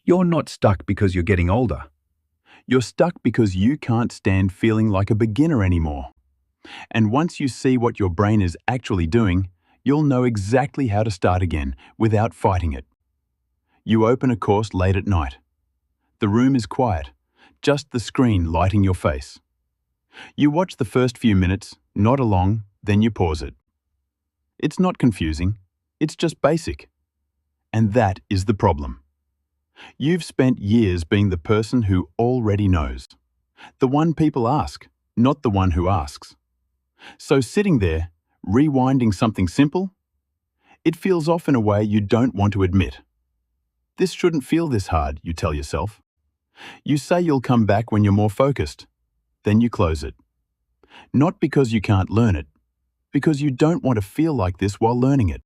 You're not stuck because you're getting older. You're stuck because you can't stand feeling like a beginner anymore. And once you see what your brain is actually doing, you'll know exactly how to start again without fighting it. You open a course late at night. The room is quiet, just the screen lighting your face. You watch the first few minutes, nod along, then you pause it. It's not confusing, it's just basic. And that is the problem. You've spent years being the person who already knows. The one people ask, not the one who asks. So sitting there, rewinding something simple, it feels off in a way you don't want to admit. This shouldn't feel this hard, you tell yourself. You say you'll come back when you're more focused. Then you close it. Not because you can't learn it, because you don't want to feel like this while learning it.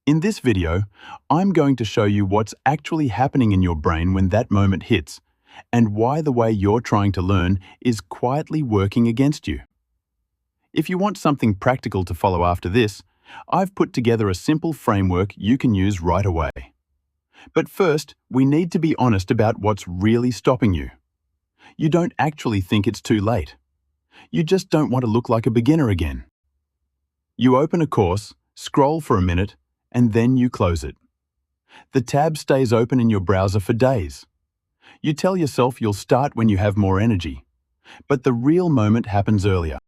In this video, I'm going to show you what's actually happening in your brain when that moment hits, and why the way you're trying to learn is quietly working against you. If you want something practical to follow after this, I've put together a simple framework you can use right away. But first, we need to be honest about what's really stopping you. You don't actually think it's too late. You just don't want to look like a beginner again. You open a course, scroll for a minute, and then you close it. The tab stays open in your browser for days. You tell yourself you'll start when you have more energy, but the real moment happens earlier.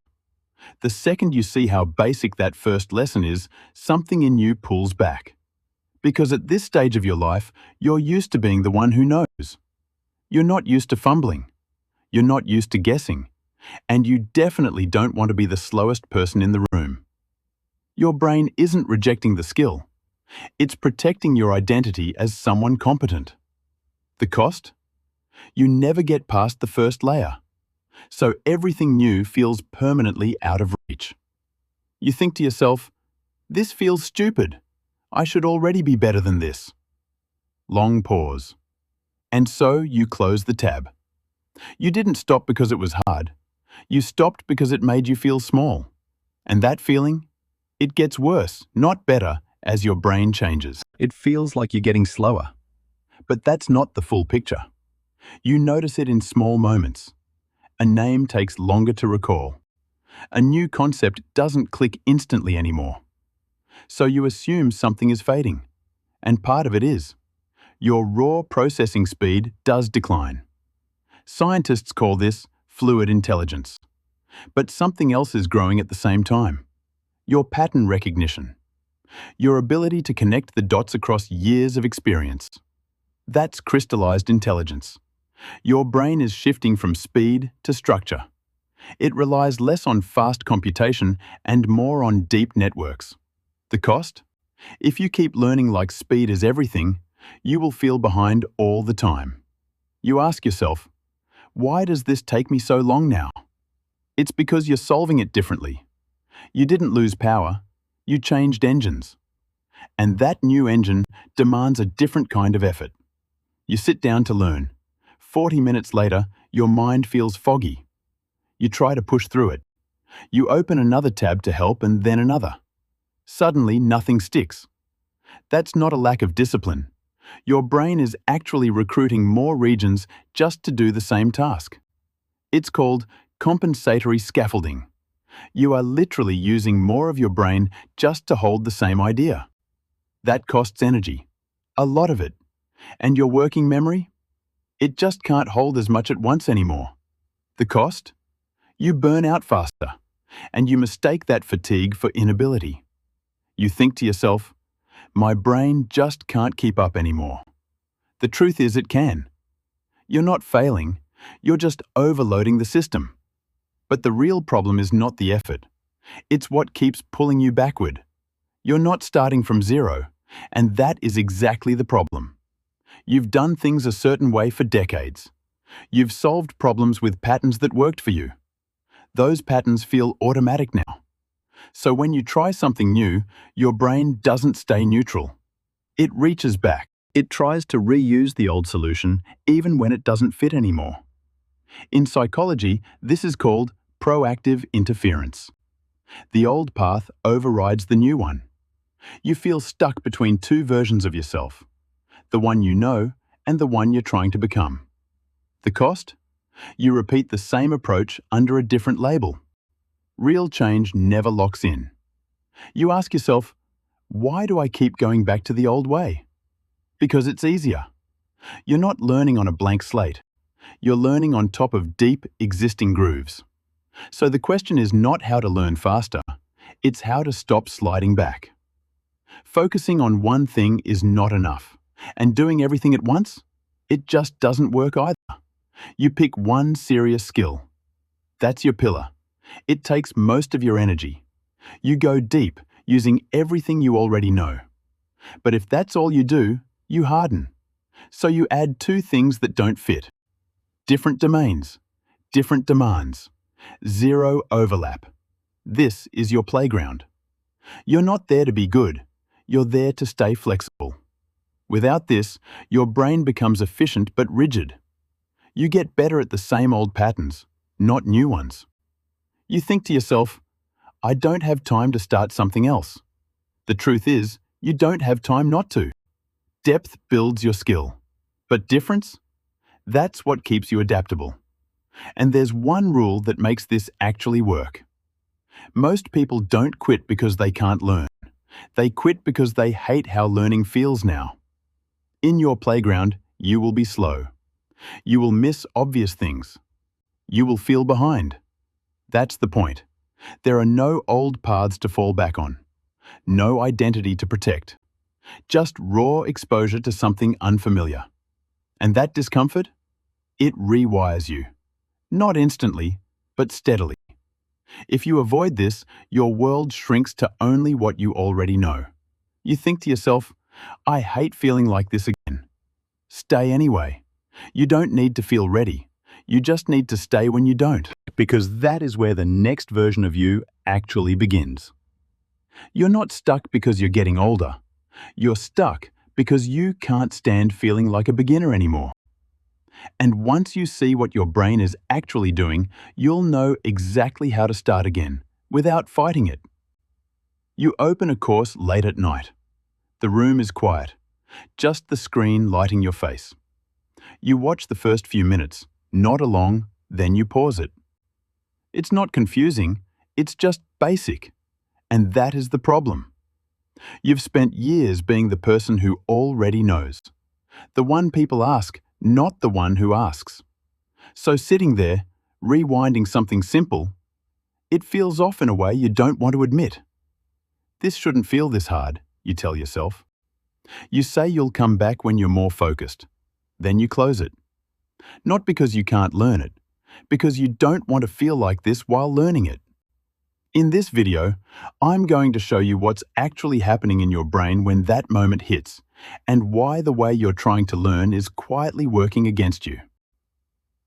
The second you see how basic that first lesson is, something in you pulls back. Because at this stage of your life, you're used to being the one who knows. You're not used to fumbling. You're not used to guessing. And you definitely don't want to be the slowest person in the room. Your brain isn't rejecting the skill. It's protecting your identity as someone competent. The cost? You never get past the first layer. So everything new feels permanently out of reach. You think to yourself, this feels stupid. I should already be better than this. Long pause. And so you close the tab. You didn't stop because it was hard. You stopped because it made you feel small. And that feeling? It gets worse, not better, as your brain changes. It feels like you're getting slower. But that's not the full picture. You notice it in small moments. A name takes longer to recall. A new concept doesn't click instantly anymore. So you assume something is fading. And part of it is. Your raw processing speed does decline. Scientists call this fluid intelligence. But something else is growing at the same time. Your pattern recognition. Your ability to connect the dots across years of experience. That's crystallized intelligence. Your brain is shifting from speed to structure. It relies less on fast computation and more on deep networks. The cost? If you keep learning like speed is everything, you will feel behind all the time. You ask yourself, why does this take me so long now? It's because you're solving it differently. You didn't lose power, you changed engines. And that new engine demands a different kind of effort. You sit down to learn. 40 minutes later, your mind feels foggy. You try to push through it. You open another tab to help and then another. Suddenly, nothing sticks. That's not a lack of discipline. Your brain is actually recruiting more regions just to do the same task. It's called compensatory scaffolding. You are literally using more of your brain just to hold the same idea. That costs energy, a lot of it. And your working memory? It just can't hold as much at once anymore. The cost? You burn out faster, and you mistake that fatigue for inability. You think to yourself, my brain just can't keep up anymore. The truth is it can. You're not failing, you're just overloading the system. But the real problem is not the effort. It's what keeps pulling you backward. You're not starting from zero, and that is exactly the problem. You've done things a certain way for decades. You've solved problems with patterns that worked for you. Those patterns feel automatic now. So when you try something new, your brain doesn't stay neutral. It reaches back. It tries to reuse the old solution even when it doesn't fit anymore. In psychology, this is called proactive interference. The old path overrides the new one. You feel stuck between two versions of yourself. The one you know and the one you're trying to become. The cost? You repeat the same approach under a different label. Real change never locks in. You ask yourself, why do I keep going back to the old way? Because it's easier. You're not learning on a blank slate. You're learning on top of deep, existing grooves. So the question is not how to learn faster, it's how to stop sliding back. Focusing on one thing is not enough, and doing everything at once, it just doesn't work either. You pick one serious skill. That's your pillar. It takes most of your energy. You go deep, using everything you already know. But if that's all you do, you harden. So you add two things that don't fit. Different domains, different demands, zero overlap. This is your playground. You're not there to be good, you're there to stay flexible. Without this, your brain becomes efficient but rigid. You get better at the same old patterns, not new ones. You think to yourself, I don't have time to start something else. The truth is, you don't have time not to. Depth builds your skill. But difference? That's what keeps you adaptable. And there's one rule that makes this actually work. Most people don't quit because they can't learn. They quit because they hate how learning feels now. In your playground, you will be slow. You will miss obvious things. You will feel behind. That's the point. There are no old paths to fall back on. No identity to protect. Just raw exposure to something unfamiliar. And that discomfort? It rewires you. Not instantly, but steadily. If you avoid this, your world shrinks to only what you already know. You think to yourself, I hate feeling like this again. Stay anyway. You don't need to feel ready. You just need to stay when you don't. Because that is where the next version of you actually begins. You're not stuck because you're getting older. You're stuck because you can't stand feeling like a beginner anymore. And once you see what your brain is actually doing, you'll know exactly how to start again, without fighting it. You open a course late at night. The room is quiet, just the screen lighting your face. You watch the first few minutes, nod along, then you pause it. It's not confusing, it's just basic. And that is the problem. You've spent years being the person who already knows. The one people ask, not the one who asks. So sitting there, rewinding something simple, it feels off in a way you don't want to admit. This shouldn't feel this hard, you tell yourself. You say you'll come back when you're more focused. Then you close it. Not because you can't learn it, because you don't want to feel like this while learning it. In this video, I'm going to show you what's actually happening in your brain when that moment hits, and why the way you're trying to learn is quietly working against you.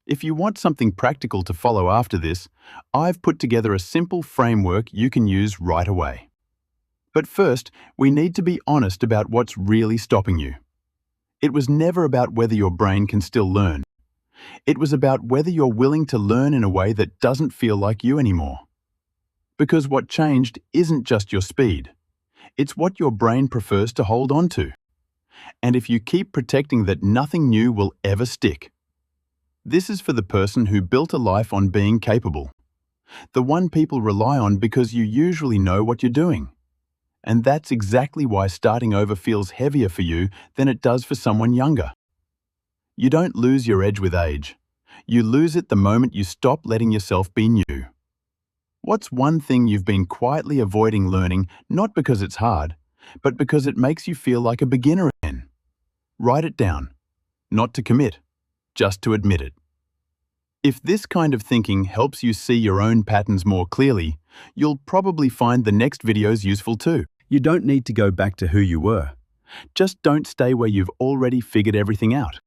If you want something practical to follow after this, I've put together a simple framework you can use right away. But first, we need to be honest about what's really stopping you. It was never about whether your brain can still learn. It was about whether you're willing to learn in a way that doesn't feel like you anymore. Because what changed isn't just your speed. It's what your brain prefers to hold on to. And if you keep protecting that, nothing new will ever stick. This is for the person who built a life on being capable. The one people rely on because you usually know what you're doing. And that's exactly why starting over feels heavier for you than it does for someone younger. You don't lose your edge with age. You lose it the moment you stop letting yourself be new. What's one thing you've been quietly avoiding learning, not because it's hard, but because it makes you feel like a beginner again? Write it down. Not to commit, just to admit it. If this kind of thinking helps you see your own patterns more clearly, you'll probably find the next videos useful too. You don't need to go back to who you were. Just don't stay where you've already figured everything out.